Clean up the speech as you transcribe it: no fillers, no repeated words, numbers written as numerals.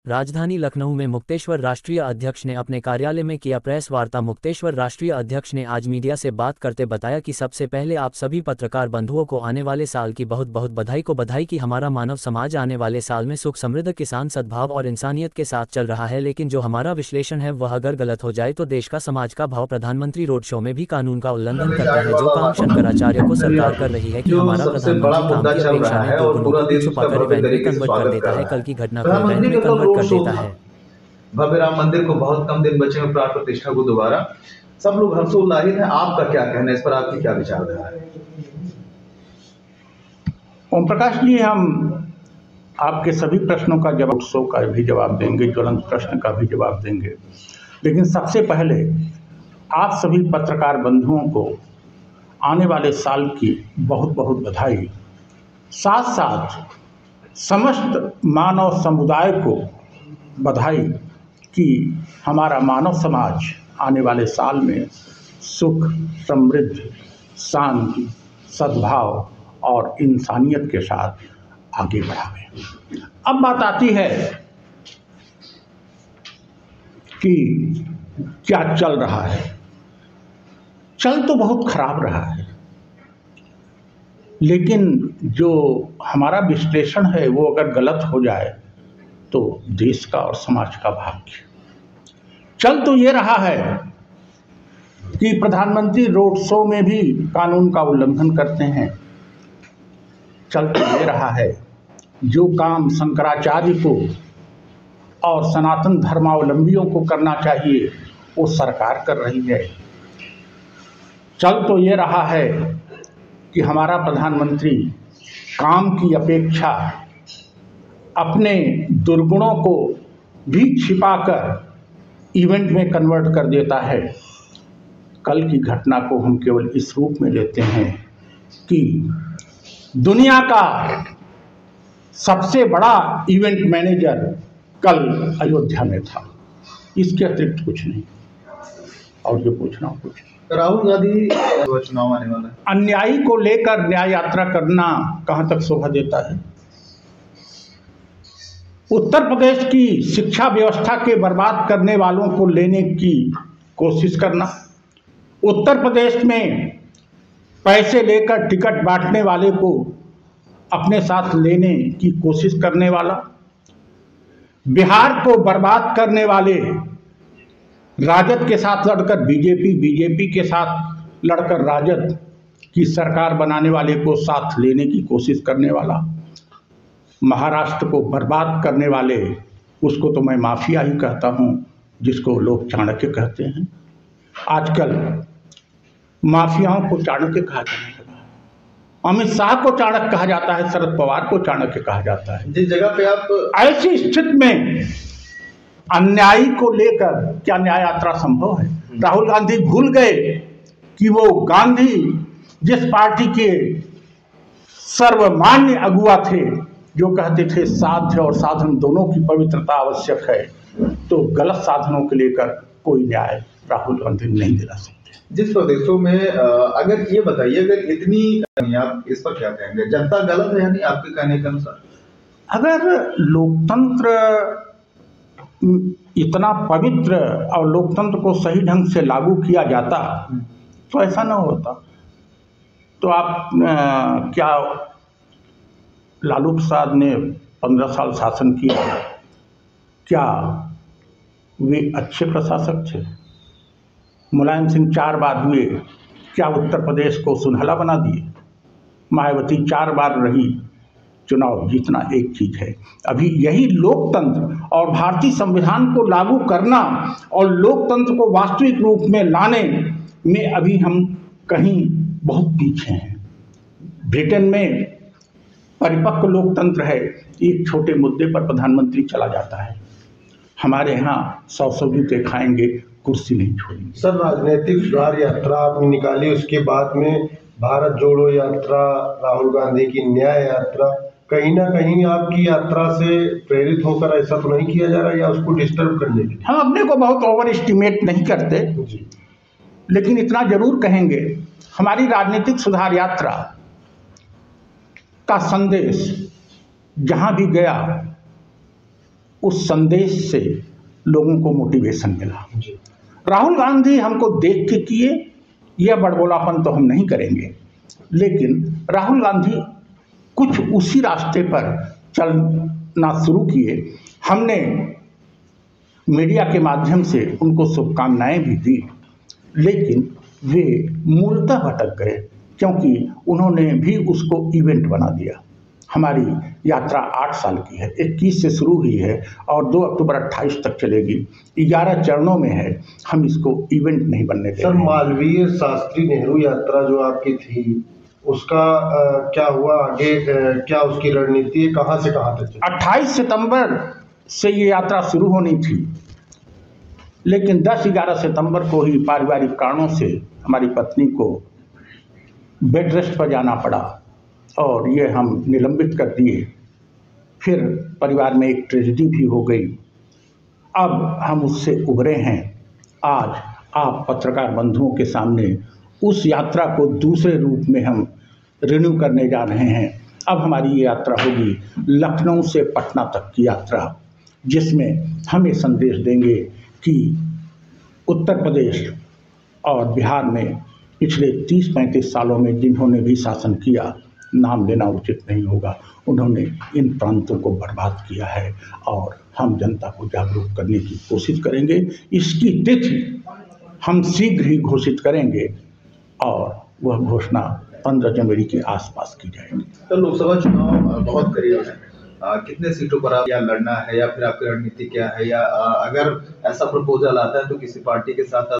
राजधानी लखनऊ में मुक्तेश्वर राष्ट्रीय अध्यक्ष ने अपने कार्यालय में किया प्रेस वार्ता। मुक्तेश्वर राष्ट्रीय अध्यक्ष ने आज मीडिया से बात करते बताया कि सबसे पहले आप सभी पत्रकार बंधुओं को आने वाले साल की बहुत बहुत बधाई कि हमारा मानव समाज आने वाले साल में सुख समृद्ध किसान सद्भाव और इंसानियत के साथ चल रहा है, लेकिन जो हमारा विश्लेषण है वह अगर गलत हो जाए तो देश का समाज का भाव। प्रधानमंत्री रोड शो में भी कानून का उल्लंघन करते हैं। जो काम शंकराचार्य को सरकार कर रही है कि हमारा प्रधानमंत्री काम की अपेक्षा में दुर्गुणों को छुपाकर इवेंट में कन्वर्ट कर देता है, कल की घटना को इवेंट में कन्वर्ट कर देता है। भव्य राम मंदिर को बहुत कम दिन बचे हैं प्राण प्रतिष्ठा को दोबारा, सब लोग हर्षोल्लासित हैं। आपका क्या कहना है इस पर, आपकी क्या विचारधारा है? ओम प्रकाश जी, हम आपके सभी प्रश्नों का जवाब, शो का भी जवाब देंगे, ज्वलंत प्रश्न का भी जवाब देंगे, लेकिन सबसे पहले आप सभी पत्रकार बंधुओं को आने वाले साल की बहुत बहुत बधाई, साथ साथ समस्त मानव समुदाय को बधाई कि हमारा मानव समाज आने वाले साल में सुख समृद्धि शांति सद्भाव और इंसानियत के साथ आगे बढ़ावे। अब बात आती है कि क्या चल रहा है। चल तो बहुत खराब रहा है, लेकिन जो हमारा विश्लेषण है वो अगर गलत हो जाए तो देश का और समाज का भाग्य। चल तो ये रहा है कि प्रधानमंत्री रोड शो में भी कानून का उल्लंघन करते हैं। चल तो ये रहा है जो काम शंकराचार्य को और सनातन धर्मावलंबियों को करना चाहिए वो सरकार कर रही है। चल तो ये रहा है कि हमारा प्रधानमंत्री काम की अपेक्षा अपने दुर्गुणों को भी छिपाकर इवेंट में कन्वर्ट कर देता है। कल की घटना को हम केवल इस रूप में लेते हैं कि दुनिया का सबसे बड़ा इवेंट मैनेजर कल अयोध्या में था, इसके अतिरिक्त कुछ नहीं। और जो पूछना हो कुछ। राहुल गांधी चुनाव आने वाला है, अन्यायी को लेकर न्याय यात्रा करना कहां तक शोभा देता है? उत्तर प्रदेश की शिक्षा व्यवस्था के बर्बाद करने वालों को लेने की कोशिश करना, उत्तर प्रदेश में पैसे लेकर टिकट बांटने वाले को अपने साथ लेने की कोशिश करने वाला, बिहार को बर्बाद करने वाले राजद के साथ लड़कर बीजेपी के साथ लड़कर राजद की सरकार बनाने वाले को साथ लेने की कोशिश करने वाला, महाराष्ट्र को बर्बाद करने वाले, उसको तो मैं माफिया ही कहता हूँ, जिसको लोग चाणक्य कहते हैं। आजकल माफियाओं को चाणक्य कहा जाने लगा। अमित शाह को चाणक्य कहा जाता है, शरद पवार को चाणक्य कहा जाता है। जिस जगह पे आप ऐसी स्थिति में अन्यायी को लेकर क्या न्याय यात्रा संभव है? राहुल गांधी भूल गए कि वो गांधी जिस पार्टी के सर्वमान्य अगुआ थे, जो कहते थे साध्य और साधन दोनों की पवित्रता आवश्यक है, तो गलत साधनों के लेकर कोई न्याय राहुल गांधी नहीं दिला सकते। जिस प्रदेशों में अगर ये बताइए, अगर इतनी, आप इस पर क्या कहेंगे? जनता गलत है यानी आपके कहने के अनुसार? अगर लोकतंत्र इतना पवित्र और लोकतंत्र को सही ढंग से लागू किया जाता तो ऐसा न होता। तो आप क्या लालू प्रसाद ने 15 साल शासन किया, क्या वे अच्छे प्रशासक थे? मुलायम सिंह 4 बार हुए, क्या उत्तर प्रदेश को सुनहला बना दिए? मायावती 4 बार रही, चुनाव जीतना एक चीज है। अभी यही लोकतंत्र और भारतीय संविधान को लागू करना और लोकतंत्र को वास्तविक रूप में लाने में अभी हम कहीं बहुत पीछे हैं। ब्रिटेन में परिपक्व लोकतंत्र है, एक छोटे मुद्दे पर प्रधानमंत्री चला जाता है। हमारे यहाँ 100 जूते खाएंगे, कुर्सी नहीं छोड़ेंगे। सर, राजनीतिक सुधार यात्रा आपने निकाली, उसके बाद में भारत जोड़ो यात्रा, राहुल गांधी की न्याय यात्रा, कहीं ना कहीं आपकी यात्रा से प्रेरित होकर ऐसा तो नहीं किया जा रहा या उसको डिस्टर्ब करने के लिए? हम अपने को बहुत ओवर एस्टिमेट नहीं करते जी, लेकिन इतना जरूर कहेंगे, हमारी राजनीतिक सुधार यात्रा का संदेश जहां भी गया उस संदेश से लोगों को मोटिवेशन मिला। राहुल गांधी हमको देख के किए, यह बड़बोलापन तो हम नहीं करेंगे, लेकिन राहुल गांधी कुछ उसी रास्ते पर चलना शुरू किए। हमने मीडिया के माध्यम से उनको शुभकामनाएं भी दी, लेकिन वे मूलतः भटक गए, क्योंकि उन्होंने भी उसको इवेंट बना दिया। हमारी यात्रा 8 साल की है, 21 से शुरू हुई है और 2 अक्टूबर 28 तक चलेगी। 11 चरणों में है, हम इसको इवेंट नहीं बनने देंगे। सर, मालवीय शास्त्री नेहरू यात्रा जो आपकी थी, उसका क्या हुआ आगे? क्या उसकी रणनीति है, कहाँ से कहाँ तक? 28 सितंबर से ये यात्रा शुरू होनी थी, लेकिन 10-11 सितंबर को ही पारिवारिक कारणों से हमारी पत्नी को बेड रेस्ट पर जाना पड़ा और ये हम निलंबित कर दिए। फिर परिवार में एक ट्रेजेडी भी हो गई। अब हम उससे उभरे हैं। आज आप पत्रकार बंधुओं के सामने उस यात्रा को दूसरे रूप में हम रिन्यू करने जा रहे हैं। अब हमारी ये यात्रा होगी लखनऊ से पटना तक की यात्रा, जिसमें हम ये संदेश देंगे कि उत्तर प्रदेश और बिहार में पिछले 30-35 सालों में जिन्होंने भी शासन किया, नाम लेना उचित नहीं होगा, उन्होंने इन प्रांतों को बर्बाद किया है और हम जनता को जागरूक करने की कोशिश करेंगे। इसकी तिथि हम शीघ्र ही घोषित करेंगे और वह घोषणा 15 जनवरी के आसपास की जाएगी। तो लोकसभा चुनाव बहुत करीब है, कितने सीटों पर आप या लड़ना है या फिर आपकी रणनीति क्या है, या अगर ऐसा प्रपोजल आता है तो किसी पार्टी के साथ